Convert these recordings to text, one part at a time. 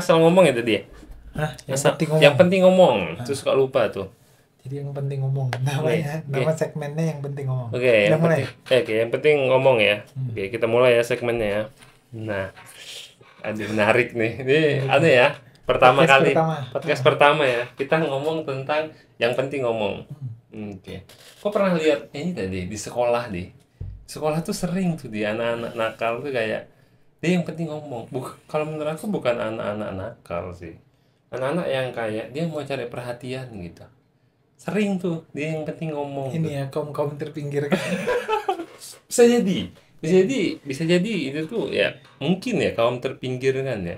Asal ngomong ya tadi ya? Hah, yang Asal, penting ngomong. yang penting ngomong. Terus suka lupa tuh. Jadi yang penting ngomong. Namanya, Nih, nama oke. segmennya yang penting ngomong. Oke, Udah yang mulai. penting. Oke, yang penting ngomong ya. Oke, kita mulai ya segmennya ya. Nah, aduh menarik nih. Ini ada ya. Pertama Podcast kali pertama. podcast pertama ya. Kita ngomong tentang yang penting ngomong. Oke. Kok pernah lihat ini tadi di sekolah deh. Sekolah tuh sering tuh di anak-anak nakal tuh kayak dia yang penting ngomong. Kalau menurut aku bukan anak-anak nakal sih. Anak-anak yang kayak dia mau cari perhatian gitu. Sering tuh dia yang penting ngomong tuh. Ini ya kaum terpinggirkan. Bisa jadi, bisa jadi itu tuh ya mungkin ya kaum terpinggir kan ya.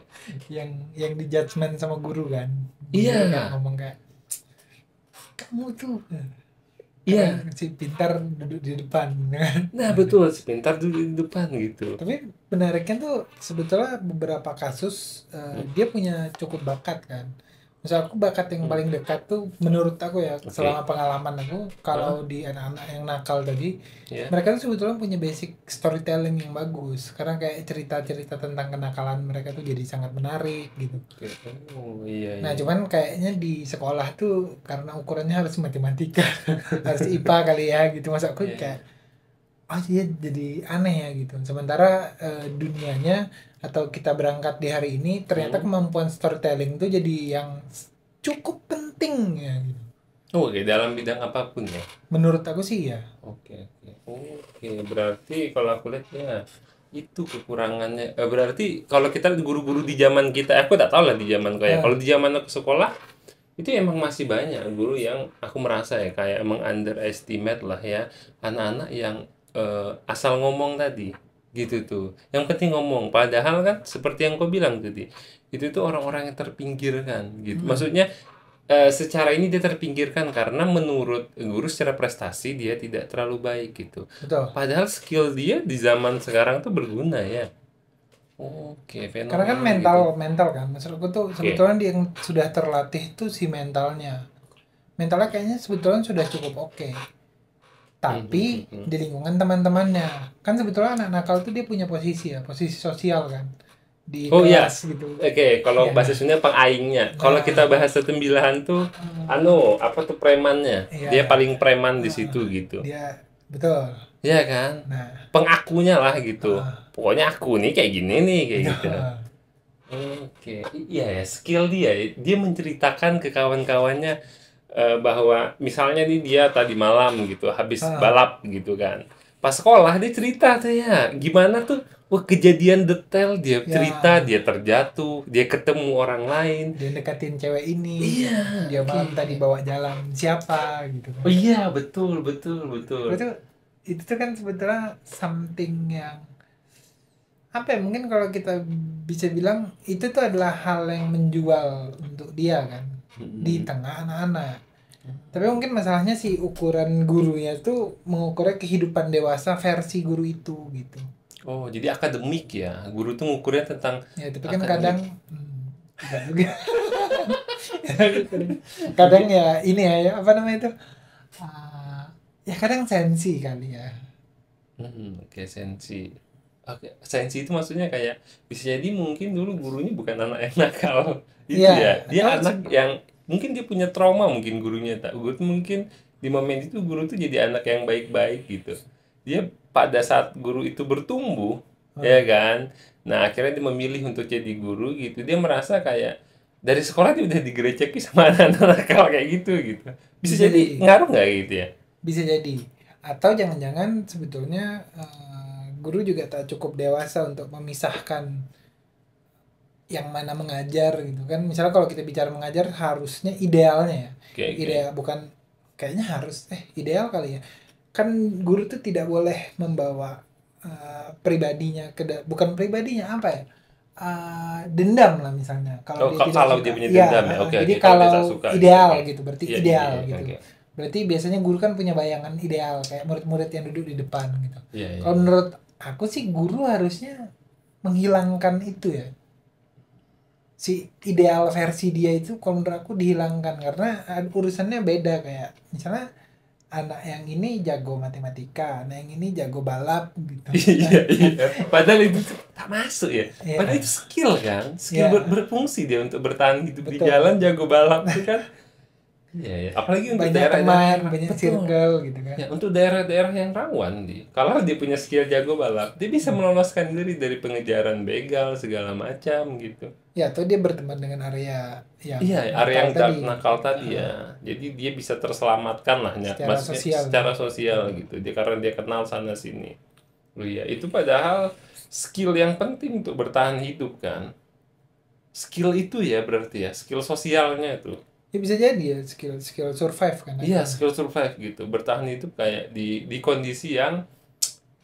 yang di judgement sama guru kan. Iya. Guru kan ngomong kayak kamu tuh Iya. karena si pintar duduk di depan kan. Nah betul, sepintar dulu di depan gitu. Tapi menariknya tuh sebetulnya beberapa kasus dia punya cukup bakat kan. Misal aku bakat yang paling dekat tuh menurut aku ya selama pengalaman aku kalau di anak-anak yang nakal tadi Ya. mereka tuh sebetulnya punya basic storytelling yang bagus karena kayak cerita-cerita tentang kenakalan mereka tuh jadi sangat menarik gitu. Oke. Oh iya. Nah Iya. cuman kayaknya di sekolah tuh karena ukurannya harus matematika harus IPA kali ya gitu masa aku Iya. kayak oh iya jadi aneh ya gitu. Sementara dunianya atau kita berangkat di hari ini ternyata kemampuan storytelling tuh jadi yang cukup penting ya gitu. Oh, oke, dalam bidang apapun ya. Menurut aku sih ya. Oke, oke. Oke, berarti kalau aku lihat ya itu kekurangannya. Berarti kalau kita lihat guru-guru di zaman kita, aku tak tahu lah di zaman kayak. Kalau di zaman aku sekolah itu emang masih banyak guru yang aku merasa ya kayak emang underestimate lah ya anak-anak yang asal ngomong tadi gitu tuh. Yang penting ngomong. Padahal kan seperti yang kau bilang tadi, itu tuh orang-orang yang terpinggirkan gitu. Maksudnya secara ini dia terpinggirkan karena menurut guru secara prestasi dia tidak terlalu baik gitu. Betul. Padahal skill dia di zaman sekarang tuh berguna ya. Oke, Karena kan fenomena gitu. mental kan. Maksudku tuh sebetulnya dia yang sudah terlatih tuh si mentalnya. Mentalnya kayaknya sebetulnya sudah cukup oke. Tapi di lingkungan teman-temannya. Kan sebetulnya anak nakal tuh dia punya posisi ya, posisi sosial kan. Di Oh iya, kelas gitu. oke. Kalau Iya. bahasa Sunda pengaingnya. Kalau kita bahasa Tembilahan tuh, apa tuh premannya? Iya. Dia paling preman di situ gitu. Dia betul. Iya kan? Nah, Pengakunya lah gitu. Pokoknya aku nih kayak gini nih kayak gitu. nah, Oke, iya ya, skill dia. Dia menceritakan ke kawan-kawannya bahwa misalnya nih dia tadi malam gitu habis balap gitu kan. Pas sekolah dia cerita tuh ya, gimana tuh kejadian detail dia cerita, dia terjatuh, dia ketemu orang lain. dia deketin cewek ini. Iya, Dia malam tadi bawa jalan siapa gitu kan. Oh iya, betul, betul, betul. Itu tuh kan sebetulnya something yang apa ya, mungkin kalau kita bisa bilang itu tuh adalah hal yang menjual untuk dia kan di tengah anak-anak. Tapi mungkin masalahnya si ukuran gurunya tuh mengukurnya kehidupan dewasa versi guru itu gitu. Oh, jadi akademik ya. Guru tuh ngukurnya tentang Ya tapi kan akademik. kadang enggak juga. Kadang ya ini ya apa namanya itu ya kadang sensi kali ya. Oke, sensi. Oke, sensi itu maksudnya kayak bisa jadi mungkin dulu gurunya bukan anak yang nakal. Itu Iya, ya. Dia atau anak yang mungkin dia punya trauma mungkin gurunya tak. Guru tuh mungkin di momen itu guru tuh jadi anak yang baik-baik gitu. Dia pada saat guru itu bertumbuh, ya kan? Nah, akhirnya dia memilih untuk jadi guru gitu. Dia merasa kayak dari sekolah dia udah digereceki sama anak-anak nakal kayak gitu gitu. Bisa jadi ngaruh nggak gitu ya? Bisa jadi. Atau jangan-jangan sebetulnya guru juga tak cukup dewasa untuk memisahkan yang mana mengajar gitu kan. Misalnya kalau kita bicara mengajar harusnya idealnya ya. Ideal bukan kayaknya harus ideal kali ya. Kan guru tuh tidak boleh membawa pribadinya bukan pribadinya apa ya? Dendam lah misalnya kalau dia tidak suka. Dia punya dendam ya. Oke, jadi kalau dia kalau tak suka, ideal gitu. gitu berarti Iya, ideal iya, gitu. oke. Berarti biasanya guru kan punya bayangan ideal kayak murid-murid yang duduk di depan gitu. Iya, iya. Kalau menurut aku sih guru harusnya menghilangkan itu ya. Si ideal versi dia itu kalau menurut aku dihilangkan karena urusannya beda kayak misalnya anak yang ini jago matematika, anak yang ini jago balap gitu. Iya, iya. Padahal itu tak masuk ya. Iya. Padahal itu skill kan, skill Iya. berfungsi dia untuk bertahan hidup di Betul. jalan, jago balap itu kan. Iya, ya. Apalagi untuk Banyak daerah-daerah teman, yang banyak betul. circle gitu kan. Ya, untuk daerah-daerah yang rawan kalau dia punya skill jago balap, dia bisa meloloskan diri dari pengejaran begal segala macam gitu. Ya, atau dia berteman dengan area yang Iya, nakal area yang tadi. nakal tadi ya. Jadi dia bisa terselamatkan lah ya. Secara Maksudnya sosial. secara sosial gitu. Dia karena dia kenal sana sini. Oh iya, itu padahal skill yang penting untuk bertahan hidup kan. Skill itu ya berarti ya, skill sosialnya itu. Ya bisa jadi ya skill survive kan. Iya, skill survive gitu. Bertahan hidup kayak di kondisi yang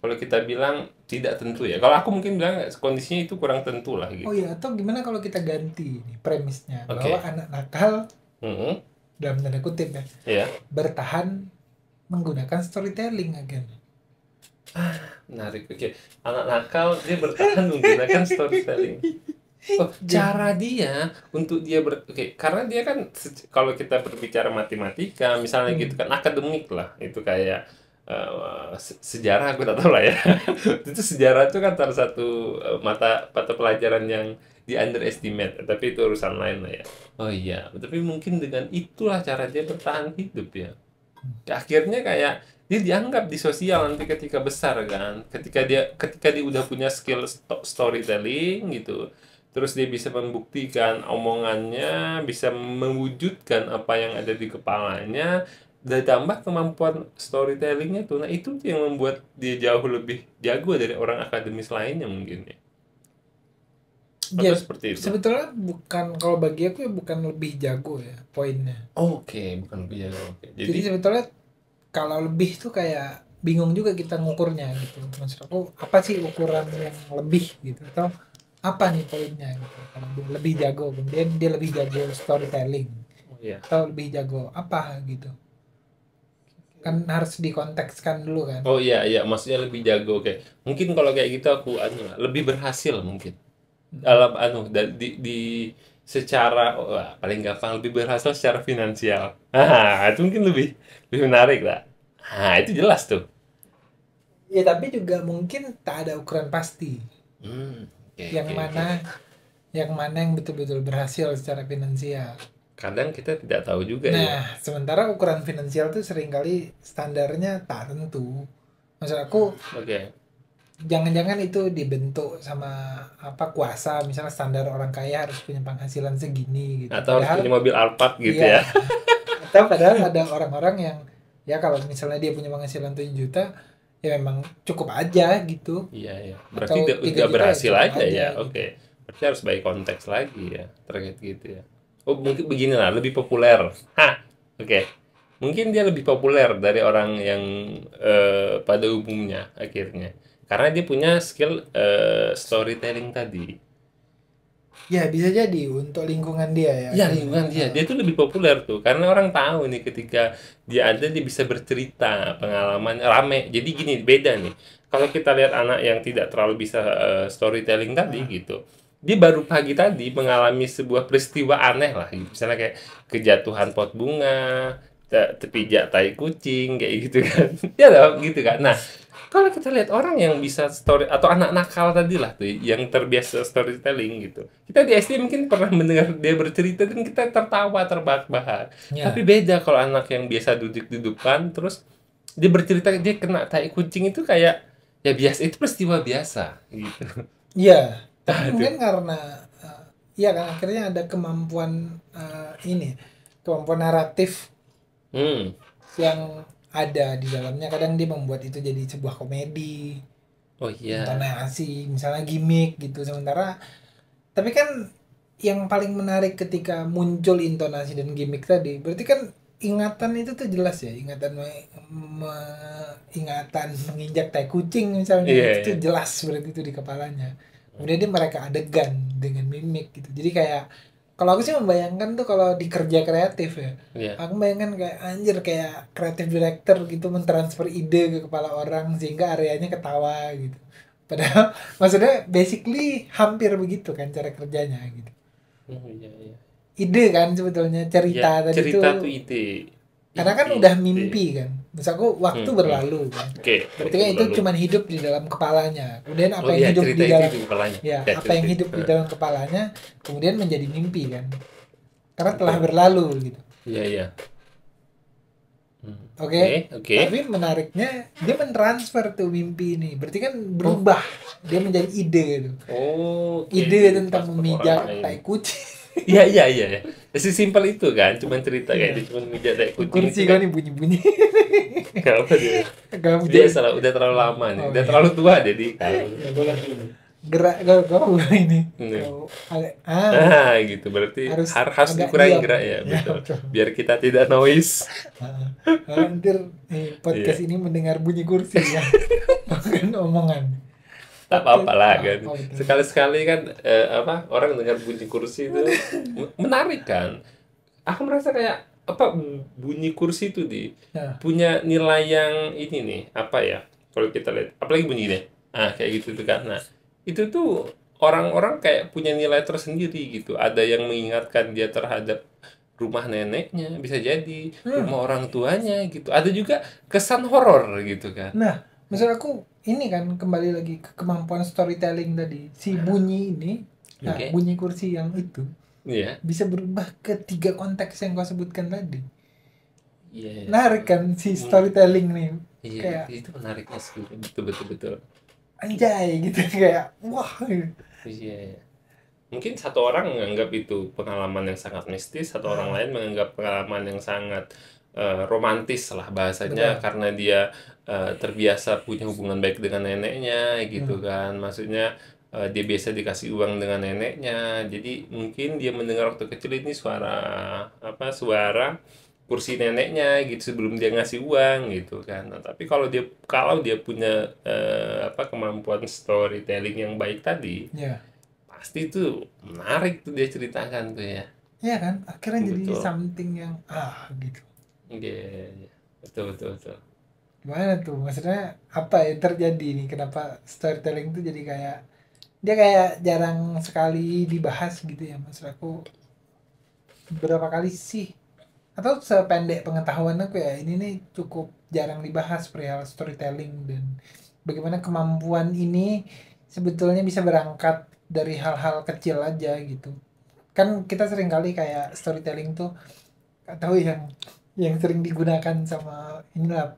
kalau kita bilang tidak tentu ya. Kalau aku mungkin bilang kondisinya itu kurang tentu lah gitu. Oh iya, atau gimana kalau kita ganti nih premisnya Oke. bahwa anak nakal Mhm. dalam tanda kutip ya Iya. bertahan menggunakan storytelling again. Menarik. Oke. Anak nakal dia bertahan menggunakan storytelling. Oh, cara dia untuk dia oke, karena dia kan kalau kita berbicara matematika, misalnya gitu kan akademik lah, itu kayak sejarah aku tak tahu lah ya. Itu sejarah itu kan salah satu mata pelajaran yang di underestimate, tapi itu urusan lain lah ya. Oh iya, tapi mungkin dengan itulah cara dia bertahan hidup ya. Akhirnya kayak dia dianggap di sosial nanti ketika besar kan, ketika dia udah punya skill storytelling gitu, terus dia bisa membuktikan omongannya, bisa mewujudkan apa yang ada di kepalanya, ditambah kemampuan storytellingnya tuh, nah itu yang membuat dia jauh lebih jago dari orang akademis lainnya mungkin ya. Ya, Atau seperti itu. sebetulnya bukan, kalau bagi aku ya bukan lebih jago ya poinnya. Oke, bukan lebih jago. Oke. Jadi sebetulnya kalau lebih tuh kayak bingung juga kita ngukurnya gitu. Maksud aku apa sih ukuran yang lebih gitu, atau apa nih poinnya gitu. Kalau dia lebih jago, kemudian dia lebih jago storytelling, Oh iya. atau lebih jago apa gitu. Kan harus dikontekskan dulu kan. Oh iya iya, maksudnya lebih jago. Oke. Mungkin kalau kayak gitu aku lebih berhasil mungkin. Dalam di secara paling gampang lebih berhasil secara finansial. Itu mungkin lebih menarik lah. Itu jelas tuh. Ya tapi juga mungkin tak ada ukuran pasti. Oke, Yang oke, mana oke. yang betul-betul berhasil secara finansial. Kadang kita tidak tahu juga ya. Nah, sementara ukuran finansial tuh seringkali standarnya tak tentu. Maksud aku, Oke. jangan-jangan itu dibentuk sama apa kuasa, misalnya standar orang kaya harus punya penghasilan segini gitu. Atau harus punya mobil Alphard gitu iya. ya. Atau padahal ada orang-orang yang ya kalau misalnya dia punya penghasilan 7 juta, ya memang cukup aja gitu. Iya, iya. Atau Berarti 3 udah juta ya berhasil cukup aja aja ya. gitu. Oke. Berarti harus baik konteks lagi ya terkait gitu ya. Oh, mungkin beginilah, lebih populer. Oke. Mungkin dia lebih populer dari orang yang pada umumnya akhirnya. Karena dia punya skill storytelling tadi. Ya bisa jadi untuk lingkungan dia ya. Ya, lingkungan dia tuh lebih populer tuh karena orang tahu nih ketika dia ada dia bisa bercerita pengalaman rame. Jadi gini, beda nih. Kalau kita lihat anak yang tidak terlalu bisa storytelling tadi gitu. Dia baru pagi tadi mengalami sebuah peristiwa aneh lah gitu. Misalnya kayak kejatuhan pot bunga, terpijak tai kucing kayak gitu kan. Ya dong, gitu kan. Nah, kalau kita lihat orang yang bisa story atau anak nakal tadi lah tuh yang terbiasa storytelling gitu. Kita di SD mungkin pernah mendengar dia bercerita dan kita tertawa terbahak-bahak. Ya. Tapi beda kalau anak yang biasa duduk di depan terus dia bercerita dia kena tai kucing itu kayak ya biasa, itu peristiwa biasa gitu. Iya, tapi mungkin karena ya kan akhirnya ada kemampuan kemampuan naratif yang ada di dalamnya. Kadang dia membuat itu jadi sebuah komedi, Oh iya. intonasi, misalnya gimmick gitu. Sementara tapi kan yang paling menarik ketika muncul intonasi dan gimmick tadi, berarti kan ingatan itu tuh jelas ya, ingatan menginjak tai kucing misalnya, Iya, itu iya. jelas berarti itu di kepalanya. Kemudian dia mereka adegan dengan mimik gitu. Jadi kayak kalau aku sih membayangkan tuh kalau di kerja kreatif ya, Iya. aku bayangkan kayak anjir kayak kreatif director gitu mentransfer ide ke kepala orang sehingga areanya ketawa gitu. Padahal maksudnya basically hampir begitu kan cara kerjanya gitu. Oh iya, iya. Ide kan sebetulnya Ya, cerita tadi cerita tuh tuh ide. Karena kan udah mimpi kan. Misalku waktu berlalu kan. Oke, Berarti kan itu cuman hidup di dalam kepalanya. Kemudian apa yang hidup cerita di dalam itu di kepalanya. ya, apa yang hidup di dalam kepalanya kemudian menjadi mimpi kan. Karena telah Betul. berlalu gitu. Iya, iya. Oke. Oke. Tapi menariknya dia mentransfer tuh mimpi ini. Berarti kan berubah. Dia menjadi ide gitu. Oh, oke. Ide tentang Transfer orang memijak lain. tai kucing. Iya, iya, iya, iya. Sesimpel itu kan, cuman cerita kayak Iya. dia cuman mijat kayak kucing Kursi itu kau kan. nih bunyi-bunyi. Nggak apa dia. Kamu Dia jadi salah, udah terlalu lama nih. Oh, Udah iya. terlalu tua jadi kalau gerak kau ini. Nih. Kau Gitu. Berarti Harus harus agak dikurangin diam. gerak ya, Ya, betul. betul. Biar kita tidak noise. Nanti podcast Iya. ini mendengar bunyi kursi ya. Bukan omongan. Tak apa-apa lah Oh, kan. betul. Sekali-sekali kan orang dengar bunyi kursi itu menarik kan. Aku merasa kayak bunyi kursi itu Ya. punya nilai yang ini nih, apa ya? Kalau kita lihat, apalagi bunyi deh. Kayak gitu tuh kan. Nah, itu tuh orang-orang kayak punya nilai tersendiri gitu. Ada yang mengingatkan dia terhadap rumah neneknya, bisa jadi rumah orang tuanya gitu. Ada juga kesan horor gitu kan. Nah, maksud aku ini kan kembali lagi ke kemampuan storytelling tadi. Si bunyi ini, nah Oke. bunyi kursi yang itu Iya. bisa berubah ke 3 konteks yang kau sebutkan tadi. Iya. Menarik kan si storytelling nih. Iya, Kayak itu menariknya sih. Betul. anjay gitu kayak wah. Iya. Mungkin satu orang menganggap itu pengalaman yang sangat mistis, satu orang lain menganggap pengalaman yang sangat romantis lah bahasanya, Betul. karena dia terbiasa punya hubungan baik dengan neneknya gitu kan. Maksudnya dia biasa dikasih uang dengan neneknya. Jadi mungkin dia mendengar waktu kecil ini suara kursi neneknya gitu sebelum dia ngasih uang gitu kan. Nah, tapi kalau dia punya kemampuan storytelling yang baik tadi, Ya. pasti itu menarik tuh dia ceritakan tuh ya. Iya kan? Akhirnya jadi Betul. something yang gitu. Iya. Betul. Gimana tuh? Maksudnya apa yang terjadi nih? Kenapa storytelling tuh jadi kayak dia kayak jarang sekali dibahas gitu ya, maksud aku. Berapa kali sih? Atau sependek pengetahuan aku ya, ini nih cukup jarang dibahas perihal storytelling dan bagaimana kemampuan ini sebetulnya bisa berangkat dari hal-hal kecil aja gitu. Kan kita sering kali kayak storytelling tuh gak tahu yang sering digunakan sama inilah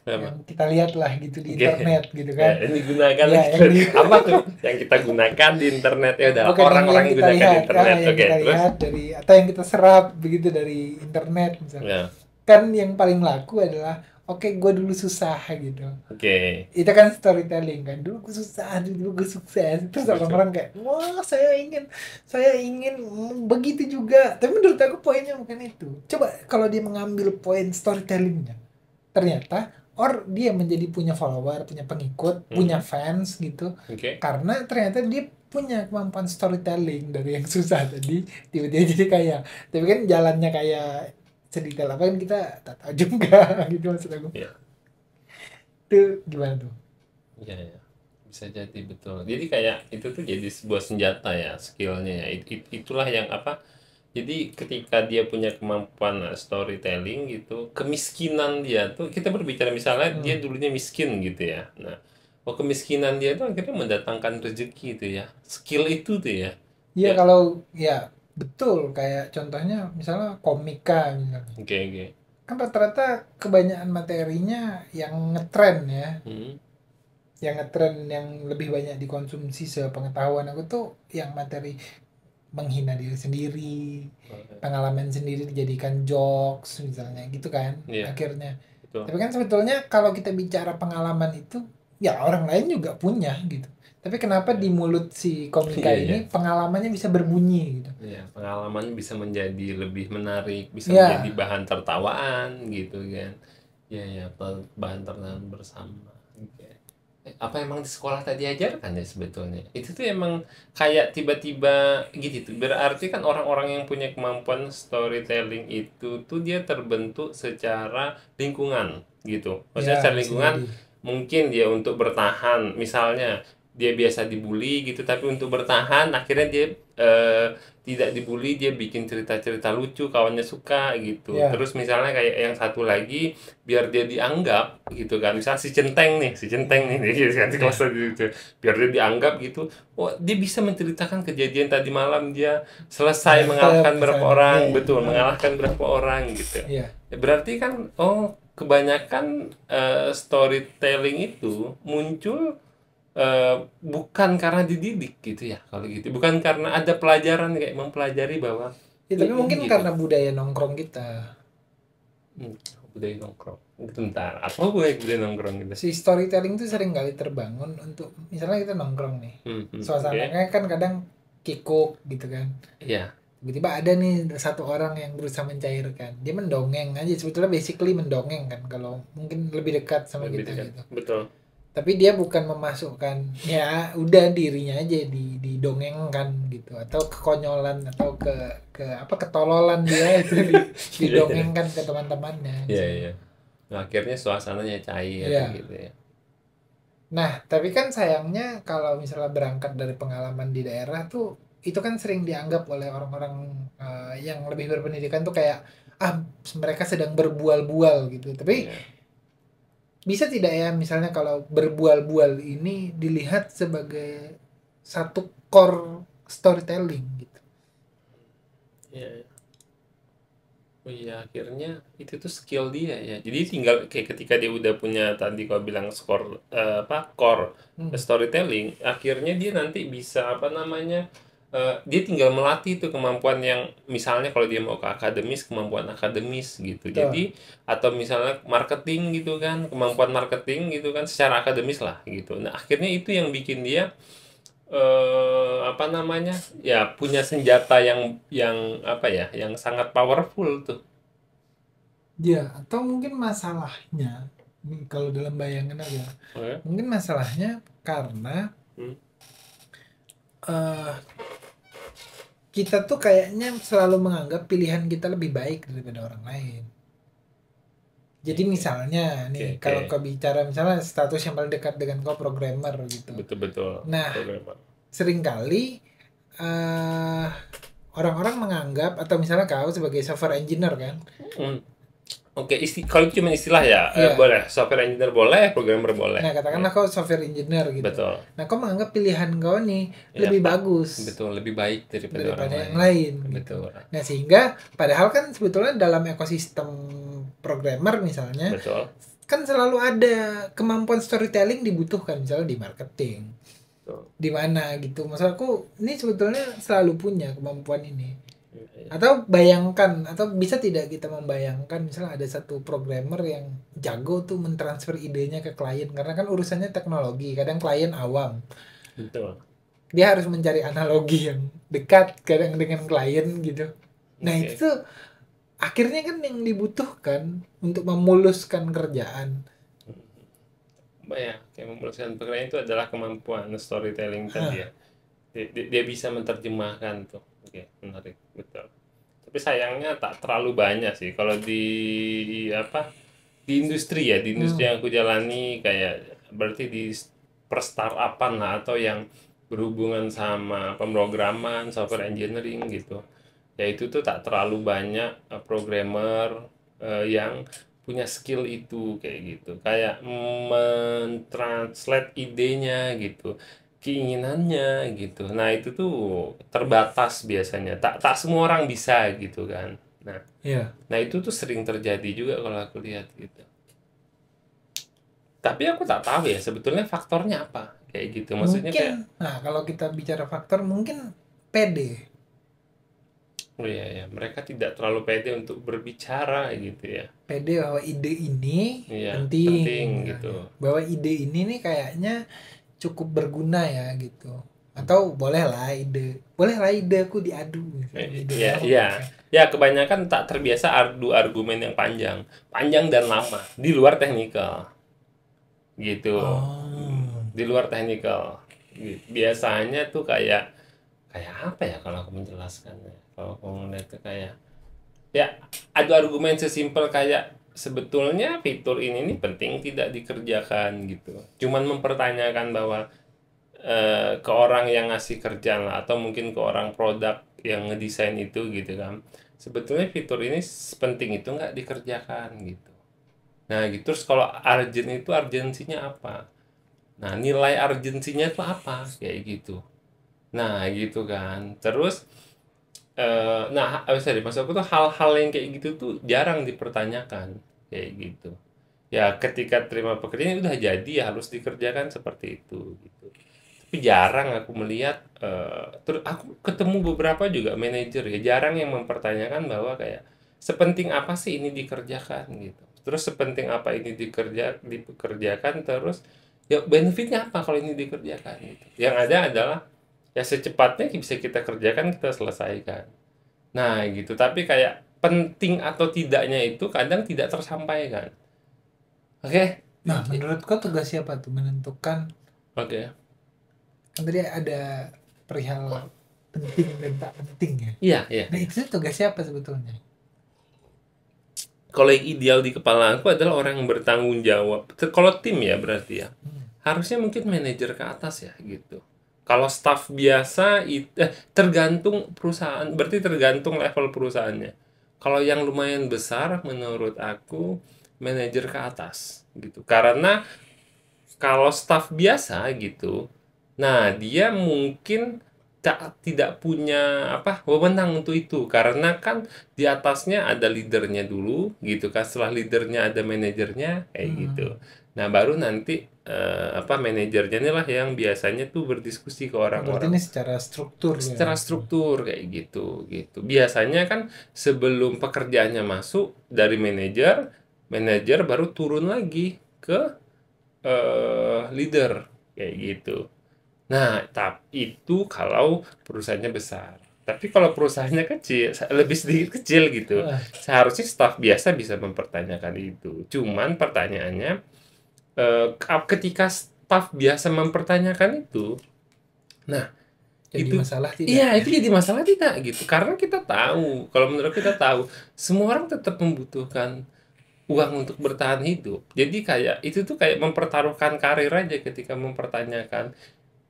Apa? yang kita lihat lah gitu di Oke. internet gitu Ya, kan. ini gunakan Ya, apa tuh yang kita gunakan di internet ya udah Bukan orang-orang yang kita gunakan di lihat, internet. yang Oke, kita terus lihat dari atau yang kita serap begitu dari internet misalnya. ya. Kan yang paling laku adalah oke gue dulu susah gitu. Oke. Itu kan storytelling kan, dulu gue susah, dulu gue sukses, terus orang-orang kayak wah saya ingin begitu juga. Tapi menurut aku poinnya bukan itu. Coba kalau dia mengambil poin storytellingnya, ternyata dia menjadi punya follower, punya pengikut, punya fans gitu, Oke. karena ternyata dia punya kemampuan storytelling dari yang susah tadi tiba-tiba jadi kaya. Tapi kan jalannya kayak sedetail apa kan kita tak tahu juga gitu maksud aku. Iya. Itu gimana tuh? Iya. Bisa jadi betul. Jadi kayak itu tuh jadi sebuah senjata ya, skillnya ya. Itulah yang apa? Jadi ketika dia punya kemampuan storytelling gitu, kemiskinan dia tuh kita berbicara misalnya dia dulunya miskin gitu ya. Nah, kemiskinan dia tuh akhirnya mendatangkan rezeki itu ya. Skill itu tuh ya. Iya Ya. kalau ya betul kayak contohnya misalnya komika misalnya. Oke. Kan rata-rata kebanyakan materinya yang ngetren ya. Yang ngetren yang lebih banyak dikonsumsi sepengetahuan aku tuh yang materi menghina diri sendiri, pengalaman sendiri dijadikan jokes misalnya gitu kan. Iya. Akhirnya. Betul. Tapi kan sebetulnya kalau kita bicara pengalaman itu ya orang lain juga punya gitu. Tapi kenapa di mulut si komika Iya, ini pengalamannya bisa berbunyi gitu. Ya, pengalaman bisa menjadi lebih menarik, bisa Iya. menjadi bahan tertawaan gitu kan. Ya, bahan tertawaan bersama. Oke. Apa emang di sekolah tadi ajarkan ya sebetulnya? Itu tuh emang kayak tiba-tiba gitu. Berarti kan orang-orang yang punya kemampuan storytelling itu tuh dia terbentuk secara lingkungan gitu. Maksudnya Ya, secara bisa lingkungan jadi. mungkin dia untuk bertahan, misalnya dia biasa dibully gitu, tapi untuk bertahan akhirnya dia tidak dibully, dia bikin cerita-cerita lucu, kawannya suka gitu. Ya. Terus misalnya kayak yang satu lagi, biar dia dianggap gitu kan, misal si Centeng nih gitu kan, si kelas tadi itu, biar dia dianggap gitu, oh dia bisa menceritakan kejadian tadi malam dia selesai Berantem mengalahkan berapa misalnya. orang, Iya. betul, mengalahkan berapa orang gitu. Iya. Ya, berarti kan, oh kebanyakan storytelling itu muncul bukan karena dididik gitu ya, kalau gitu. Bukan karena ada pelajaran kayak mempelajari bahwa Ya, tapi mungkin gitu. karena budaya nongkrong kita. Hmm, budaya nongkrong. Bentar, apa budaya nongkrong gitu? Si storytelling itu sering kali terbangun untuk misalnya kita nongkrong nih. Oke. Suasananya kan kadang kikuk gitu kan. Iya, Tiba-tiba ada nih satu orang yang berusaha mencairkan. Dia mendongeng aja, sebetulnya basically mendongeng kan kalau mungkin lebih dekat sama lebih kita dekat. gitu. Betul. Tapi dia bukan memasukkan, ya udah dirinya aja didongengkan gitu, atau kekonyolan atau ke apa ketololan dia itu didongengkan ke teman-temannya Iya, misalnya. iya. Nah, akhirnya suasananya cair Iya. gitu ya. Nah, tapi kan sayangnya kalau misalnya berangkat dari pengalaman di daerah tuh itu kan sering dianggap oleh orang-orang yang lebih berpendidikan tuh kayak ah mereka sedang berbual-bual gitu. Tapi Iya. bisa tidak ya misalnya kalau berbual-bual ini dilihat sebagai satu core storytelling gitu. Iya, iya. Oh iya, akhirnya itu tuh skill dia ya. Jadi tinggal kayak ketika dia udah punya tadi kau bilang core Hmm. storytelling, akhirnya dia nanti bisa apa namanya? Dia tinggal melatih tuh kemampuan yang misalnya kalau dia mau ke akademis, kemampuan akademis gitu. Betul. Jadi atau misalnya marketing gitu kan, kemampuan marketing gitu kan secara akademis lah gitu. Nah, akhirnya itu yang bikin dia apa namanya? Ya punya senjata yang apa ya? Yang sangat powerful tuh. Ya, atau mungkin masalahnya kalau dalam bayangan aja, Oke. mungkin masalahnya karena Hmm. eh, kita tuh kayaknya selalu menganggap pilihan kita lebih baik daripada orang lain. Jadi Oke, misalnya oke, nih, oke. kalau kau bicara misalnya status yang paling dekat dengan kau programmer gitu. Betul-betul Nah, programmer. seringkali eh orang-orang menganggap atau misalnya kau sebagai software engineer kan, Hmm. Oke, kalau itu cuma istilah ya, iya. boleh. Software engineer boleh, programmer boleh. Nah, katakanlah Ya, kau software engineer gitu. betul. Nah, kau menganggap pilihan kau nih Ya, lebih Pak. bagus Betul, lebih baik daripada orang daripada yang lain. lain gitu. Betul. Nah, sehingga padahal kan sebetulnya dalam ekosistem programmer misalnya Betul. kan selalu ada kemampuan storytelling dibutuhkan misalnya di marketing. Betul. Di mana gitu. Maksud aku ini sebetulnya selalu punya kemampuan ini. Ya, Atau bayangkan atau bisa tidak kita membayangkan misalnya ada satu programmer yang jago tuh mentransfer idenya ke klien karena kan urusannya teknologi, kadang klien awam. betul. Dia harus mencari analogi yang dekat kadang dengan klien gitu. Nah, Oke. itu tuh akhirnya kan yang dibutuhkan untuk memuluskan kerjaan. Ya, kayak memuluskan pekerjaan itu adalah kemampuan storytelling tadi Hah, ya. Dia bisa menerjemahkan tuh. Oke, menarik, betul. Tapi sayangnya tak terlalu banyak sih kalau di apa di industri ya, di industri hmm, yang aku jalani kayak berarti di per-startupan lah atau yang berhubungan sama pemrograman, software engineering gitu. Ya itu tuh tak terlalu banyak programmer yang punya skill itu kayak gitu. Kayak mentranslate idenya gitu, keinginannya gitu. Nah, itu tuh terbatas biasanya. Tak tak semua orang bisa gitu kan. Nah, ya. nah itu tuh sering terjadi juga kalau aku lihat gitu. Tapi aku tak tahu ya sebetulnya faktornya apa kayak gitu. Maksudnya Mungkin, kayak, nah kalau kita bicara faktor mungkin pede. oh iya ya, mereka tidak terlalu pede untuk berbicara gitu ya. Pede bahwa ide ini Iya, penting penting gitu. misalnya. Bahwa ide ini nih kayaknya cukup berguna ya gitu. Atau bolehlah ide aku diadu misalnya. Ide Iya, kamu iya. kan. Ya kebanyakan tak terbiasa adu argumen yang panjang, panjang dan lama di luar teknikal gitu. Oh, Di luar teknikal. Biasanya tuh kayak kayak apa ya kalau aku menjelaskannya? Kalau aku ngeliat tuh kayak ya adu argumen sesimpel kayak sebetulnya fitur ini nih penting tidak dikerjakan gitu. Cuman mempertanyakan bahwa ke orang yang ngasih kerjaan lah, atau mungkin ke orang produk yang ngedesain itu gitu kan. Sebetulnya fitur ini sepenting itu nggak dikerjakan gitu. Nah gitu, terus kalau urgent itu urgensinya apa? Nah nilai urgensinya itu apa? Kayak gitu. Nah gitu kan. Terus sorry, maksud aku tuh hal-hal yang kayak gitu tuh jarang dipertanyakan kayak gitu. Ya ketika terima pekerjaan udah jadi ya harus dikerjakan seperti itu gitu. Tapi jarang aku melihat, terus aku ketemu beberapa juga manajer ya jarang yang mempertanyakan bahwa kayak sepenting apa sih ini dikerjakan gitu. Terus sepenting apa ini dikerjakan, terus ya benefitnya apa kalau ini dikerjakan gitu. Yang ada adalah ya secepatnya bisa kita kerjakan, kita selesaikan. Nah gitu, tapi kayak penting atau tidaknya itu kadang tidak tersampaikan. Oke. Nah, menurut kau tugas siapa tuh menentukan? Oke. Kan tadi ada perihal penting dan tak penting ya. Iya, iya. Nah, itu tugas siapa sebetulnya? Kalau yang ideal di kepala aku adalah orang yang bertanggung jawab. Kalau tim ya berarti ya. Harusnya mungkin manajer ke atas ya gitu. Kalau staff biasa tergantung perusahaan, berarti tergantung level perusahaannya. Kalau yang lumayan besar menurut aku manajer ke atas gitu. Karena kalau staff biasa gitu, nah dia mungkin tidak punya apa wewenang untuk itu, karena kan di atasnya ada leadernya dulu gitu kan, setelah leadernya ada manajernya kayak gitu. Nah baru nanti manajernya inilah yang biasanya tuh berdiskusi ke Berarti orang-orang ini secara struktur ya. secara struktur kayak gitu gitu. Biasanya kan sebelum pekerjaannya masuk dari manajer, manajer baru turun lagi ke leader kayak gitu. Nah, tapi itu kalau perusahaannya besar. Tapi kalau perusahaannya kecil, lebih sedikit kecil gitu, Wah, seharusnya staf biasa bisa mempertanyakan itu. Cuman pertanyaannya, ketika staf biasa mempertanyakan itu, nah jadi itu masalah tidak iya ya? itu jadi masalah tidak gitu. Karena kita tahu, kalau menurut kita tahu, semua orang tetap membutuhkan uang untuk bertahan hidup. Jadi kayak itu tuh kayak mempertaruhkan karir aja ketika mempertanyakan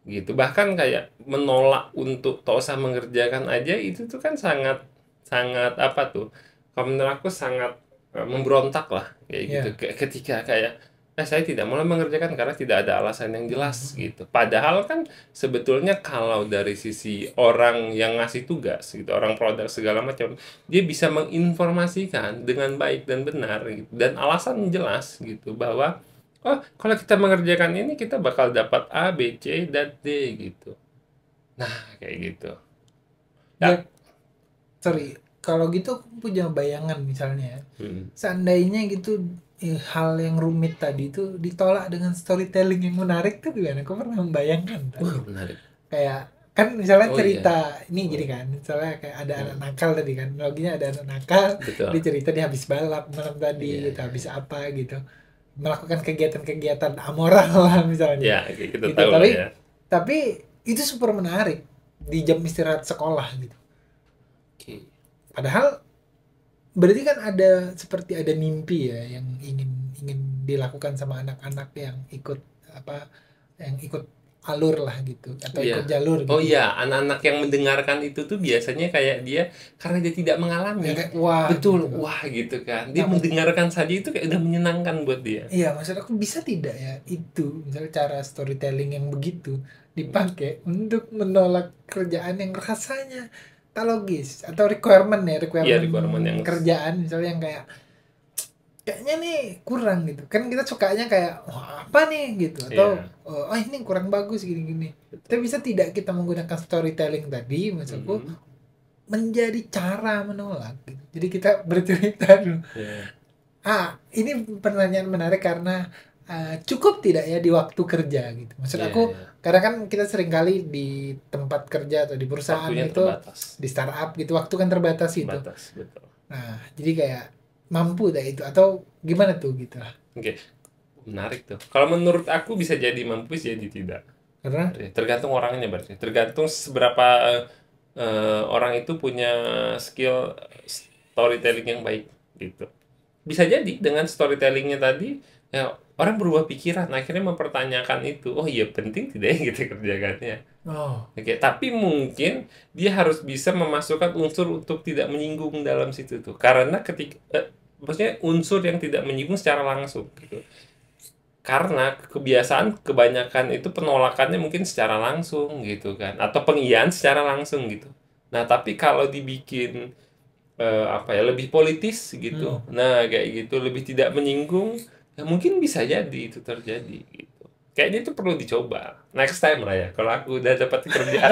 gitu. Bahkan kayak menolak untuk tak usah mengerjakan aja itu tuh kan sangat sangat apa tuh? Kalau menurut aku sangat memberontak lah kayak gitu. Ya. Ketika kayak saya tidak mau mengerjakan karena tidak ada alasan yang jelas gitu. Padahal kan sebetulnya kalau dari sisi orang yang ngasih tugas gitu, orang produk segala macam, dia bisa menginformasikan dengan baik dan benar gitu, dan alasan yang jelas gitu bahwa oh kalau kita mengerjakan ini kita bakal dapat A, B, C, dan D gitu. Nah kayak gitu. Ya. Ya, sorry. Kalau gitu aku punya bayangan misalnya ya. Hmm. Seandainya gitu hal yang rumit tadi itu ditolak dengan storytelling yang menarik tuh gimana? Kau pernah membayangkan tak gitu? Menarik. Kayak kan misalnya Oh iya. cerita ini jadi kan misalnya kayak ada anak Hmm. nakal tadi kan loginya ada anak nakal dia Betul. cerita dia habis balap malam Iya, tadi gitu iya, habis iya. apa gitu melakukan kegiatan-kegiatan amoral lah misalnya Ya, kayak kita gitu tahu lah ya. tapi itu super menarik di jam istirahat sekolah gitu Oke. padahal berarti kan ada seperti ada mimpi ya yang ingin ingin dilakukan sama anak-anak yang ikut apa yang ikut alur lah gitu atau Iya. ikut jalur Oh gitu iya, anak-anak yang mendengarkan itu tuh biasanya kayak dia karena dia tidak mengalami. yang kayak wah Betul, gitu. wah gitu kan. Dia Nah, mendengarkan saja itu kayak udah menyenangkan buat dia. iya, maksud aku bisa tidak ya itu misalnya cara storytelling yang begitu dipakai untuk menolak kerjaan yang rasanya tak logis atau requirement ya Iya, requirement requirement yang kerjaan misalnya yang kayak kayaknya nih kurang gitu kan kita sukanya kayak wah apa nih gitu atau iya. oh ini kurang bagus gini-gini tapi bisa tidak kita menggunakan storytelling tadi maksudku Mhm. menjadi cara menolak gitu. Jadi kita bercerita dulu. Iya. Ini pertanyaan menarik karena cukup tidak ya di waktu kerja gitu. Maksud Iya, aku, iya. karena kan kita sering kali di tempat kerja atau di perusahaan Waktunya itu, terbatas. di startup gitu, waktu kan terbatas itu. Terbatas, betul. Nah, jadi kayak mampu dah itu atau gimana tuh gitu lah. Oke, menarik tuh. Kalau menurut aku bisa jadi mampu, bisa jadi tidak. Karena Tergantung orangnya berarti. Tergantung seberapa orang itu punya skill storytelling yang baik gitu. Bisa jadi dengan storytellingnya tadi Ya, orang berubah pikiran, akhirnya mempertanyakan itu. Oh iya, penting tidak ya kita kerjakannya. Oh, Oke, tapi mungkin dia harus bisa memasukkan unsur untuk tidak menyinggung dalam situ tuh. Karena maksudnya unsur yang tidak menyinggung secara langsung gitu. Karena kebiasaan kebanyakan itu penolakannya mungkin secara langsung gitu kan, atau pengiyaan secara langsung gitu. Nah, tapi kalau dibikin apa ya, lebih politis gitu. hmm. Nah, kayak gitu lebih tidak menyinggung, ya mungkin bisa jadi itu terjadi gitu. Kayaknya itu perlu dicoba. Next time lah ya, kalau aku udah dapat kerjaan,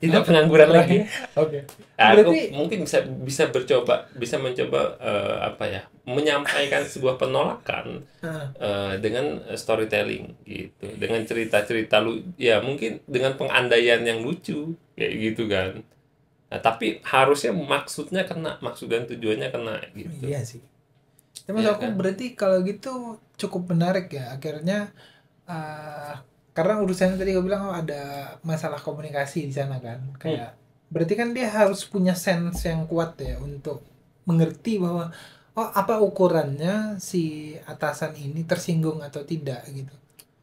tidak pengangguran lagi. Oke. Aku Berarti mungkin bisa mencoba apa ya, menyampaikan sebuah penolakan eh, dengan storytelling gitu, dengan cerita-cerita ya mungkin dengan pengandaian yang lucu kayak gitu kan. Nah, tapi harusnya maksudnya kena, maksud dan tujuannya kena gitu. iya sih. Tapi maksud Ya aku kan? berarti kalau gitu cukup menarik ya. Akhirnya eh karena urusannya tadi gue bilang, oh, ada masalah komunikasi di sana kan. Hmm, Kayak berarti kan dia harus punya sense yang kuat ya untuk mengerti bahwa oh, apa ukurannya si atasan ini tersinggung atau tidak gitu.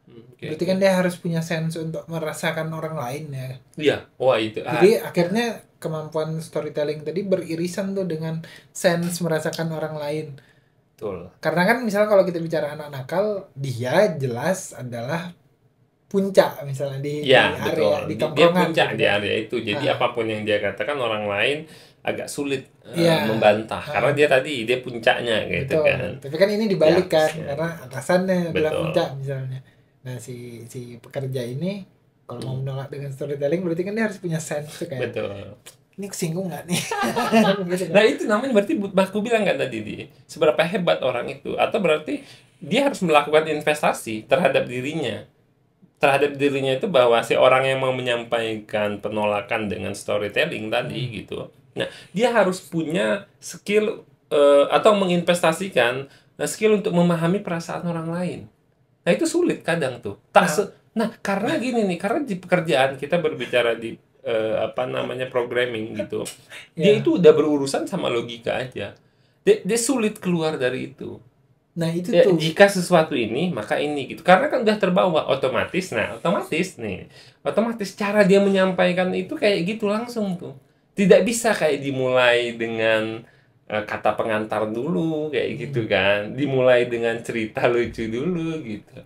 oke Berarti oke. kan dia harus punya sense untuk merasakan orang lain ya. Iya, wah itu Jadi akhirnya kemampuan storytelling tadi beririsan tuh dengan sense merasakan orang lain. betul. Karena kan misalnya kalau kita bicara anak nakal, dia jelas adalah puncak misalnya Ya di area, betul. di Dia tongkrongan puncak gitu di kan. area itu. Jadi Ah, apapun yang dia katakan orang lain agak sulit iya, membantah karena ah, dia tadi dia puncaknya gitu betul. kan. Tapi kan ini Dia dibalik kan, atasnya. karena atasannya bilang puncak Betul. misalnya. Nah, si pekerja ini kalau mau Hmm, menolak dengan storytelling berarti kan dia harus punya sense tuh kayak betul. ini kesinggung nggak nih? Gitu kan. Nah, itu namanya berarti aku bilang kan tadi seberapa hebat orang itu, atau berarti dia harus melakukan investasi terhadap dirinya itu, bahwa si orang yang mau menyampaikan penolakan dengan storytelling tadi Hmm. gitu. Nah, dia harus punya skill atau menginvestasikan skill untuk memahami perasaan orang lain. Nah, itu sulit kadang tuh. Nah, Nah, karena gini nih, karena di pekerjaan kita berbicara di apa namanya, programming gitu. Dia ya. itu udah berurusan sama logika aja. Dia sulit keluar dari itu. Nah, itu Ya, tuh. jika sesuatu ini, maka ini gitu. Karena kan udah terbawa otomatis. Nah, otomatis nih. Otomatis cara dia menyampaikan itu kayak gitu langsung tuh. Tidak bisa kayak dimulai dengan kata pengantar dulu kayak gitu Hmm. kan. Dimulai dengan cerita lucu dulu gitu.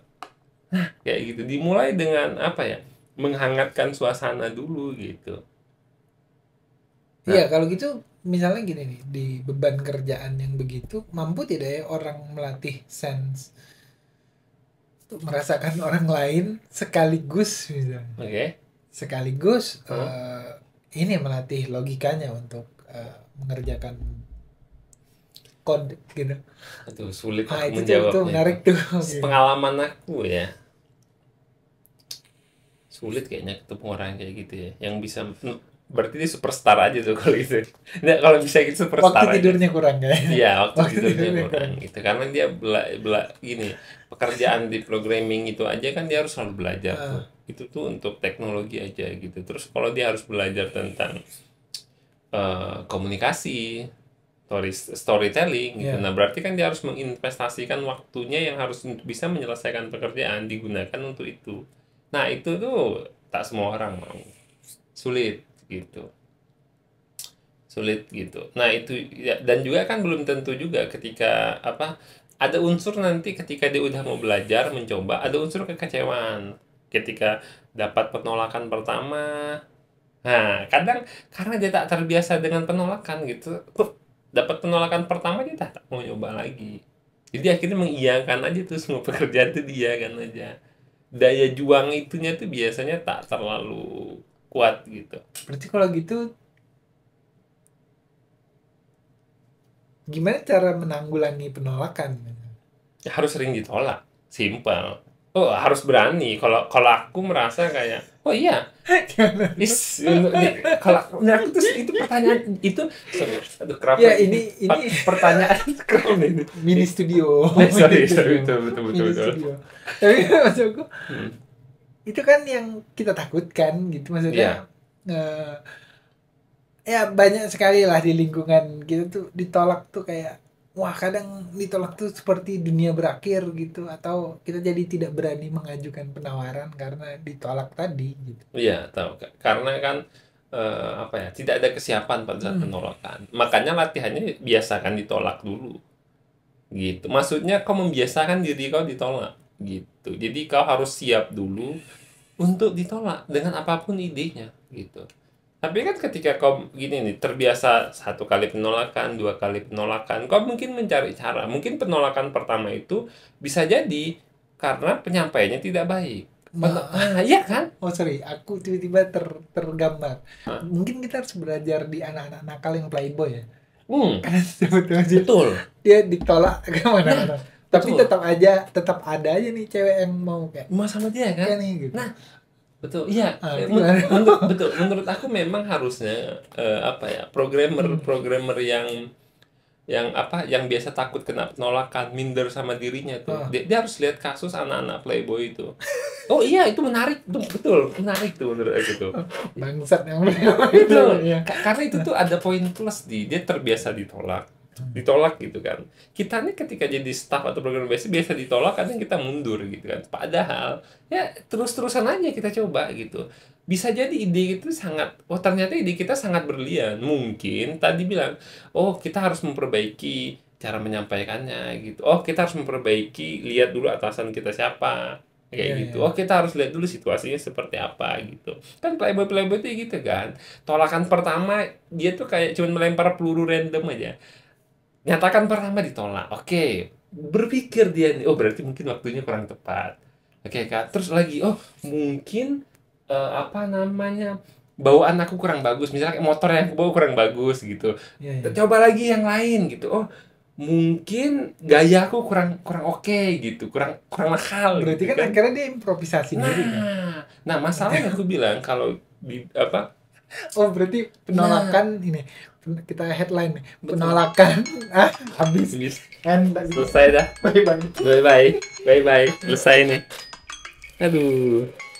Kayak gitu. Dimulai dengan apa ya? Menghangatkan suasana dulu gitu. Iya, Nah, kalau gitu misalnya gini nih, di beban kerjaan yang begitu, mampu tidak ya orang melatih sense untuk merasakan orang lain sekaligus misalnya. oke. Sekaligus Huh? ini melatih logikanya untuk mengerjakan kode gitu. Aduh, sulit Ah, aku itu tuh menjawabnya itu. menarik tuh. Oke. Pengalaman aku ya, sulit kayaknya ketemu orang kayak gitu ya, yang bisa berarti dia superstar aja tuh kalau gitu. Nah, kalau bisa gitu Waktu superstar aja. tidurnya kurang kayaknya. Iya, waktu Waktu tidurnya tidurnya kurang. kurang gitu. Karena dia gini, pekerjaan di programming itu aja kan dia harus selalu belajar tuh. Ah, Itu tuh untuk teknologi aja gitu. Terus kalau dia harus belajar tentang komunikasi, storytelling gitu. ya. Nah, berarti kan dia harus menginvestasikan waktunya yang harus untuk bisa menyelesaikan pekerjaan digunakan untuk itu. Nah, itu tuh tak semua orang mau. Sulit gitu. Sulit gitu. Nah, itu ya, dan juga kan belum tentu juga ketika apa, ada unsur nanti ketika dia udah mau belajar mencoba, ada unsur kekecewaan ketika dapat penolakan pertama. Nah, kadang karena dia tak terbiasa dengan penolakan gitu, dapat penolakan pertama dia tak mau nyoba lagi. Jadi akhirnya mengiyakan aja tuh semua pekerjaan tuh dia kan aja. Daya juang itunya tuh biasanya tak terlalu kuat gitu. Berarti kalau gitu gimana cara menanggulangi penolakan? Ya, harus sering ditolak, simpel. Oh, harus berani. Kalau kalau aku merasa kayak, oh iya, kalau menurut aku tuh itu pertanyaan itu, sorry, aduh kenapa Ya, ini ini pertanyaan keren ini. mini studio, Sorry, mini sorry, studio, betul, betul, betul, mini betul. studio. Tapi maksudku Hmm. itu kan yang kita takutkan gitu, Iya, maksudnya ya banyak sekali lah di lingkungan gitu tuh ditolak tuh kayak wah kadang ditolak tuh seperti dunia berakhir gitu, atau kita jadi tidak berani mengajukan penawaran karena ditolak tadi gitu. Iya, tahu Kak. Karena kan apa ya, tidak ada kesiapan pada saat Hmm. penolakan. Makanya latihannya biasakan ditolak dulu. Gitu. Maksudnya kau membiasakan diri kau ditolak gitu. Jadi kau harus siap dulu untuk ditolak dengan apapun idenya gitu. Tapi kan ketika kau gini nih, terbiasa satu kali penolakan, dua kali penolakan, kau mungkin mencari cara. Mungkin penolakan pertama itu bisa jadi karena penyampaiannya tidak baik. Nah, Iya kan? oh sorry, aku tiba-tiba tergambar. Nah, Mungkin kita harus belajar di anak-anak nakal yang playboy ya. hmm, Karena sebetulnya betul. dia ditolak ke Nah, mana-mana. Tapi betul. tetap ada aja nih cewek yang mau kayak Mau sama dia kan? kayak nih gitu. Nah, betul. Iya, Ah, itu gimana? menurut aku memang harusnya apa ya, programmer yang apa, yang biasa takut kena penolakan, minder sama dirinya tuh. Ah, Dia harus lihat kasus anak-anak playboy itu. Oh iya, itu menarik, betul, menarik tuh menurut aku tuh. bangsat yang playboy itu Betul. ya. Karena itu tuh ada poin plus dia terbiasa ditolak gitu kan. Kita nih ketika jadi staff atau program biasa ditolak, kadang kita mundur gitu kan. Padahal ya terus-terusan aja kita coba gitu. Bisa jadi ide itu ternyata ide kita sangat berlian. Mungkin tadi bilang, oh kita harus memperbaiki cara menyampaikannya gitu. Oh kita harus memperbaiki, lihat dulu atasan kita siapa. Kayak Iya, gitu. iya. Oh kita harus lihat dulu situasinya seperti apa gitu. Kan playboy-playboy itu gitu kan. Tolakan pertama dia tuh kayak cuman melempar peluru random aja. Nyatakan pertama ditolak. Oke, berpikir dia nih, oh berarti mungkin waktunya kurang tepat. Oke kan, terus lagi, oh mungkin apa namanya, bawaan aku kurang bagus. Misalnya kayak motor yang aku bawa kurang bagus gitu. Iya, iya. Coba lagi yang lain gitu. Oh mungkin gaya aku kurang kurang oke gitu, kurang kurang nakal Berarti gitu kan kan. akhirnya dia improvisasi diri kan. Nah masalahnya aku bilang kalau di apa? Oh, berarti Nah, penolakan ini kita headline nih. betul. Penolakan habis Habis. kan Selesai dah. bye bye. Bye bye. Bye bye. Selesai nih. Aduh.